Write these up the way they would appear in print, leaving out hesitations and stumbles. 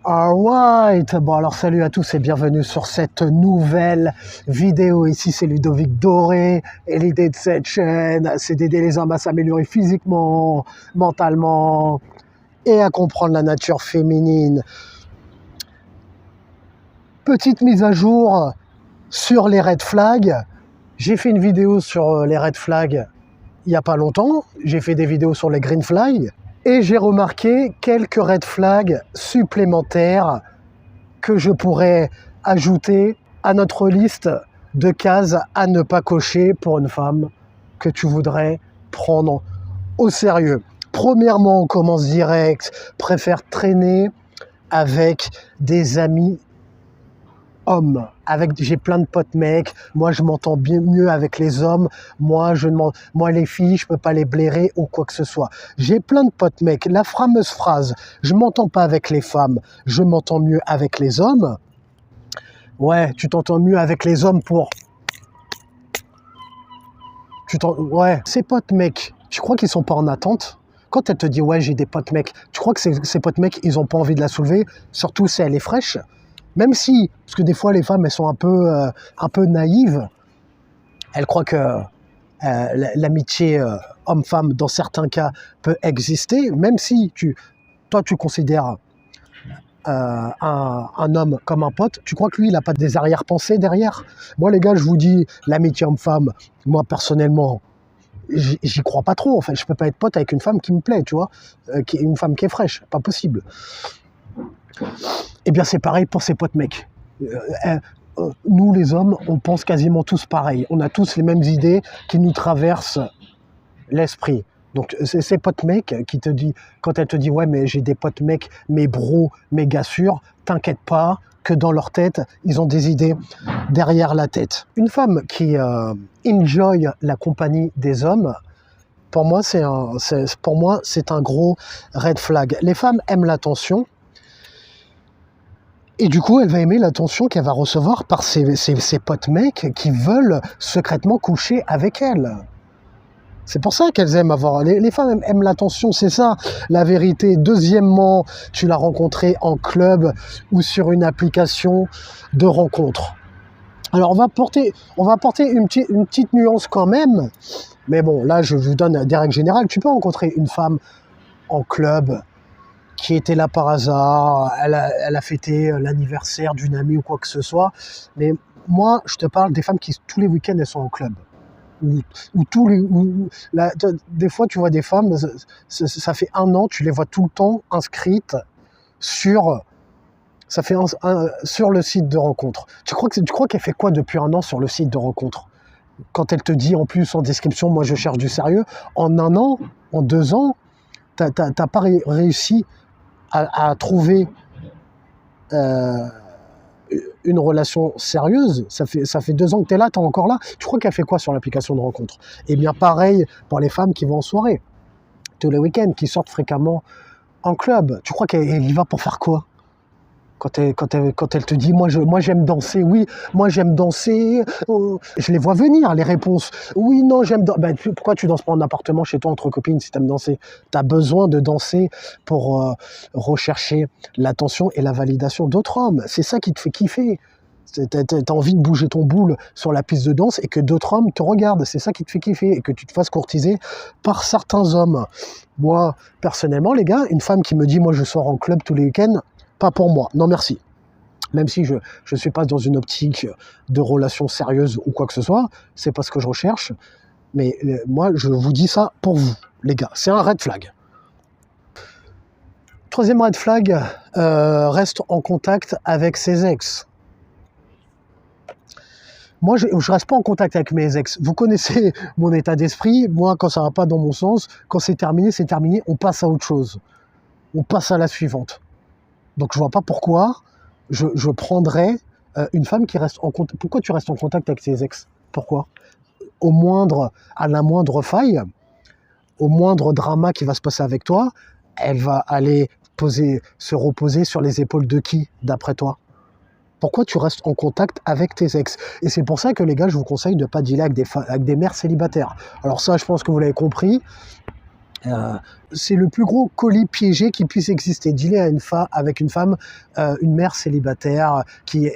Alright, bon alors salut à tous et bienvenue sur cette nouvelle vidéo. Ici c'est Ludovic Doré et l'idée de cette chaîne c'est d'aider les hommes à s'améliorer physiquement, mentalement et à comprendre la nature féminine. Petite mise à jour sur les red flags. J'ai fait une vidéo sur les red flags il n'y a pas longtemps, j'ai fait des vidéos sur les green flags. Et j'ai remarqué quelques red flags supplémentaires que je pourrais ajouter à notre liste de cases à ne pas cocher pour une femme que tu voudrais prendre au sérieux. Premièrement, on commence direct, préfère traîner avec des amis hommes. J'ai plein de potes mecs, moi je m'entends bien mieux avec les hommes, moi les filles, je peux pas les blairer ou quoi que ce soit. J'ai plein de potes mecs, la fameuse phrase, je m'entends pas avec les femmes, je m'entends mieux avec les hommes. Ouais, tu t'entends mieux avec les hommes pour... Ouais, ces potes mecs, tu crois qu'ils sont pas en attente? Quand elle te dit ouais j'ai des potes mecs, tu crois que ces potes mecs ils ont pas envie de la soulever, surtout si elle est fraîche? Même si, parce que des fois les femmes elles sont un peu naïves, elles croient que l'amitié homme-femme dans certains cas peut exister, même si toi tu considères un homme comme un pote, tu crois que lui il n'a pas des arrière-pensées derrière? Moi les gars je vous dis, l'amitié homme-femme, moi personnellement, j'y crois pas trop en fait, je peux pas être pote avec une femme qui me plaît, tu vois, une femme qui est fraîche, pas possible. Eh bien, c'est pareil pour ces potes mecs. Nous, les hommes, on pense quasiment tous pareil. On a tous les mêmes idées qui nous traversent l'esprit. Donc, c'est ces potes mecs qui te disent, quand elle te dit « Ouais, mais j'ai des potes mecs, mes bros, mes gars sûrs », t'inquiète pas que dans leur tête, ils ont des idées derrière la tête. Une femme qui enjoy la compagnie des hommes, pour moi, c'est un gros red flag. Les femmes aiment l'attention. Et du coup, elle va aimer l'attention qu'elle va recevoir par ses potes mecs qui veulent secrètement coucher avec elle. C'est pour ça qu'elles aiment avoir... Les femmes aiment l'attention, c'est ça la vérité. Deuxièmement, tu l'as rencontré en club ou sur une application de rencontre. Alors, on va apporter une petite nuance quand même. Mais bon, là, je vous donne des règles générales. Tu peux rencontrer une femme en club qui était là par hasard, elle a fêté l'anniversaire d'une amie ou quoi que ce soit. Mais moi, je te parle des femmes qui, tous les week-ends, elles sont au club. Des fois, tu vois des femmes, ça fait 1 an, tu les vois tout le temps inscrites sur le site de rencontre. Tu crois qu'elle fait quoi depuis 1 an sur le site de rencontre? Quand elle te dit, en plus, en description, moi, je cherche du sérieux, en 1 an, en 2 ans, t'as pas réussi à trouver une relation sérieuse. Ça fait 2 ans que tu es là, tu es encore là. Tu crois qu'elle fait quoi sur l'application de rencontre? Eh bien, pareil pour les femmes qui vont en soirée, tous les week-ends, qui sortent fréquemment en club. Tu crois qu'elle y va pour faire quoi? Quand elle te dit, moi j'aime danser, oui, moi j'aime danser, je les vois venir, les réponses. Oui, non, j'aime danser. Ben, pourquoi tu danses pas en appartement chez toi entre copines si tu aimes danser? Tu as besoin de danser pour rechercher l'attention et la validation d'autres hommes. C'est ça qui te fait kiffer. Tu as envie de bouger ton boule sur la piste de danse et que d'autres hommes te regardent. C'est ça qui te fait kiffer et que tu te fasses courtiser par certains hommes. Moi, personnellement, les gars, une femme qui me dit, moi je sors en club tous les week-ends, pas pour moi, non merci. Même si je ne suis pas dans une optique de relation sérieuse ou quoi que ce soit, c'est pas ce que je recherche. Mais moi, je vous dis ça pour vous, les gars. C'est un red flag. Troisième red flag, reste en contact avec ses ex. Moi, je reste pas en contact avec mes ex. Vous connaissez mon état d'esprit. Moi, quand ça va pas dans mon sens, quand c'est terminé, on passe à autre chose. On passe à la suivante. Donc, je vois pas pourquoi je prendrais une femme qui reste en contact. Pourquoi tu restes en contact avec tes ex? Pourquoi? À la moindre faille, au moindre drama qui va se passer avec toi, elle va aller se reposer sur les épaules de qui, d'après toi? Pourquoi tu restes en contact avec tes ex? Et c'est pour ça que les gars, je vous conseille de ne pas dealer avec des mères célibataires. Alors ça, je pense que vous l'avez compris. C'est le plus gros colis piégé qui puisse exister. Dealer avec une femme, une mère célibataire qui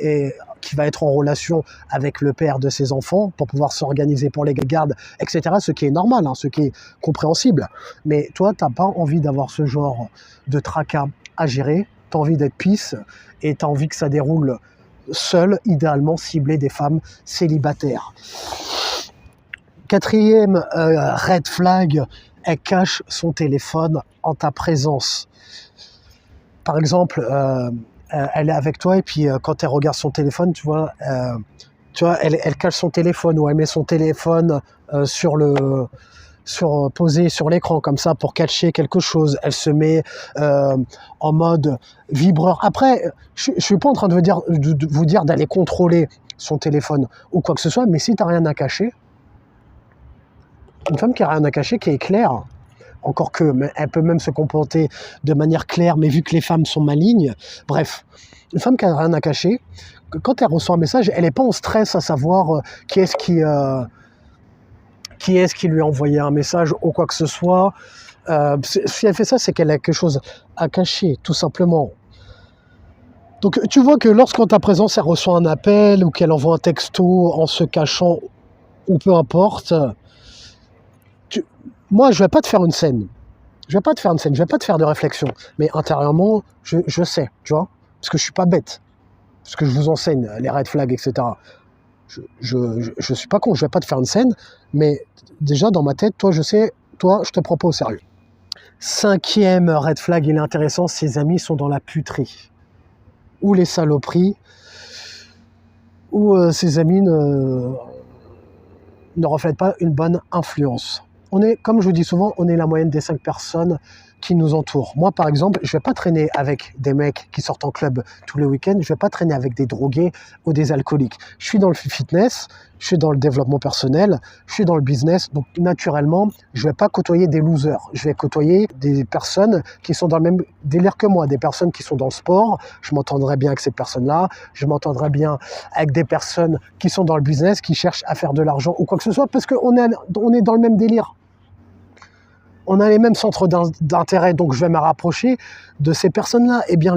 va être en relation avec le père de ses enfants pour pouvoir s'organiser pour les gardes, etc. Ce qui est normal, hein, ce qui est compréhensible. Mais toi, tu n'as pas envie d'avoir ce genre de tracas à gérer. Tu as envie d'être peace et tu as envie que ça déroule seul, idéalement ciblé des femmes célibataires. Quatrième red flag, elle cache son téléphone en ta présence. Par exemple, elle est avec toi et puis quand elle regarde son téléphone, tu vois, elle cache son téléphone ou elle met son téléphone posé sur l'écran comme ça pour cacher quelque chose. Elle se met en mode vibreur. Après, je suis pas en train de vous dire d'aller contrôler son téléphone ou quoi que ce soit, mais si tu n'as rien à cacher, une femme qui n'a rien à cacher, qui est claire, encore que, mais elle peut même se comporter de manière claire, mais vu que les femmes sont malignes, bref, une femme qui n'a rien à cacher, quand elle reçoit un message, elle n'est pas en stress à savoir qui est-ce qui lui a envoyé un message ou quoi que ce soit. Si elle fait ça, c'est qu'elle a quelque chose à cacher, tout simplement. Donc tu vois que lorsqu'en ta présence, elle reçoit un appel ou qu'elle envoie un texto en se cachant, ou peu importe, moi, je vais pas te faire une scène. Je vais pas te faire de réflexion. Mais intérieurement, je sais, tu vois, parce que je suis pas bête. Parce que je vous enseigne les red flags, etc. Je suis pas con, je vais pas te faire une scène, mais déjà dans ma tête, toi, je sais, toi, je te prends pas au sérieux. Cinquième red flag, il est intéressant, ses amis sont dans la puterie. Ou les saloperies, ou ses amis ne reflètent pas une bonne influence. Comme je vous dis souvent, on est la moyenne des 5 personnes qui nous entourent. Moi, par exemple, je ne vais pas traîner avec des mecs qui sortent en club tous les week-ends, je ne vais pas traîner avec des drogués ou des alcooliques. Je suis dans le fitness, je suis dans le développement personnel, je suis dans le business, donc naturellement, je ne vais pas côtoyer des losers. Je vais côtoyer des personnes qui sont dans le même délire que moi, des personnes qui sont dans le sport. Je m'entendrai bien avec ces personnes-là, je m'entendrai bien avec des personnes qui sont dans le business, qui cherchent à faire de l'argent ou quoi que ce soit, parce qu'on est dans le même délire. On a les mêmes centres d'intérêt, donc je vais me rapprocher de ces personnes-là. Eh bien,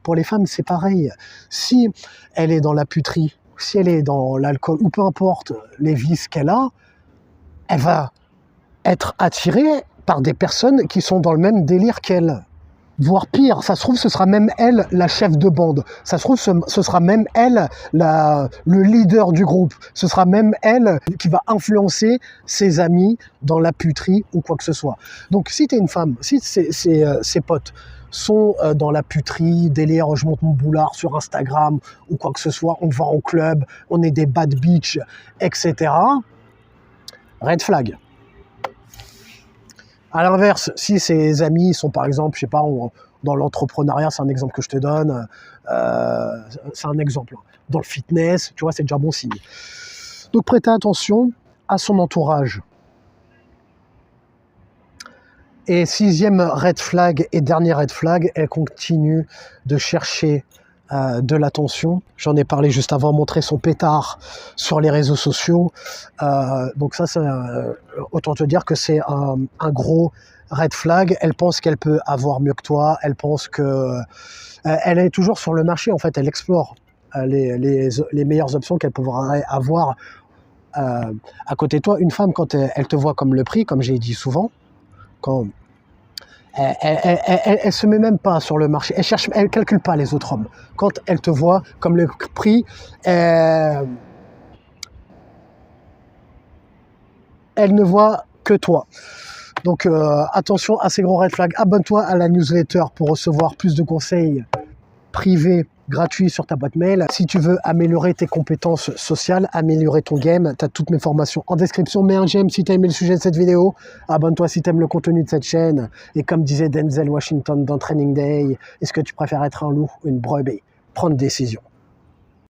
pour les femmes, c'est pareil. Si elle est dans la puterie, si elle est dans l'alcool, ou peu importe les vices qu'elle a, elle va être attirée par des personnes qui sont dans le même délire qu'elle. Voire pire, ça se trouve, ce sera même elle la chef de bande. Ça se trouve, ce sera même elle le leader du groupe. Ce sera même elle qui va influencer ses amis dans la puterie ou quoi que ce soit. Donc, si tu es une femme, si ses potes sont dans la puterie, délire, je monte mon boulard sur Instagram ou quoi que ce soit, on va en club, on est des bad bitch, etc. Red flag. À l'inverse, si ses amis sont par exemple, je sais pas, dans l'entrepreneuriat, c'est un exemple que je te donne, c'est un exemple. Dans le fitness, tu vois, c'est déjà bon signe. Donc prêtez attention à son entourage. Et sixième red flag et dernier red flag, elle continue de chercher de l'attention. J'en ai parlé juste avant, montrer son pétard sur les réseaux sociaux. Donc ça, autant te dire que c'est un gros red flag. Elle pense qu'elle peut avoir mieux que toi. Elle pense que elle est toujours sur le marché. En fait, elle explore les meilleures options qu'elle pourrait avoir à côté de toi. Une femme, quand elle te voit comme le prix, comme j'ai dit souvent, quand elle se met même pas sur le marché. Elle calcule pas les autres hommes. Quand elle te voit comme le prix, elle ne voit que toi. Donc attention à ces gros red flags. Abonne-toi à la newsletter pour recevoir plus de conseils privés gratuits sur ta boîte mail. Si tu veux améliorer tes compétences sociales, améliorer ton game, tu as toutes mes formations en description. Mets un j'aime si tu as aimé le sujet de cette vidéo. Abonne-toi si tu aimes le contenu de cette chaîne. Et comme disait Denzel Washington dans Training Day, est-ce que tu préfères être un loup ou une brebis? Prends une décision.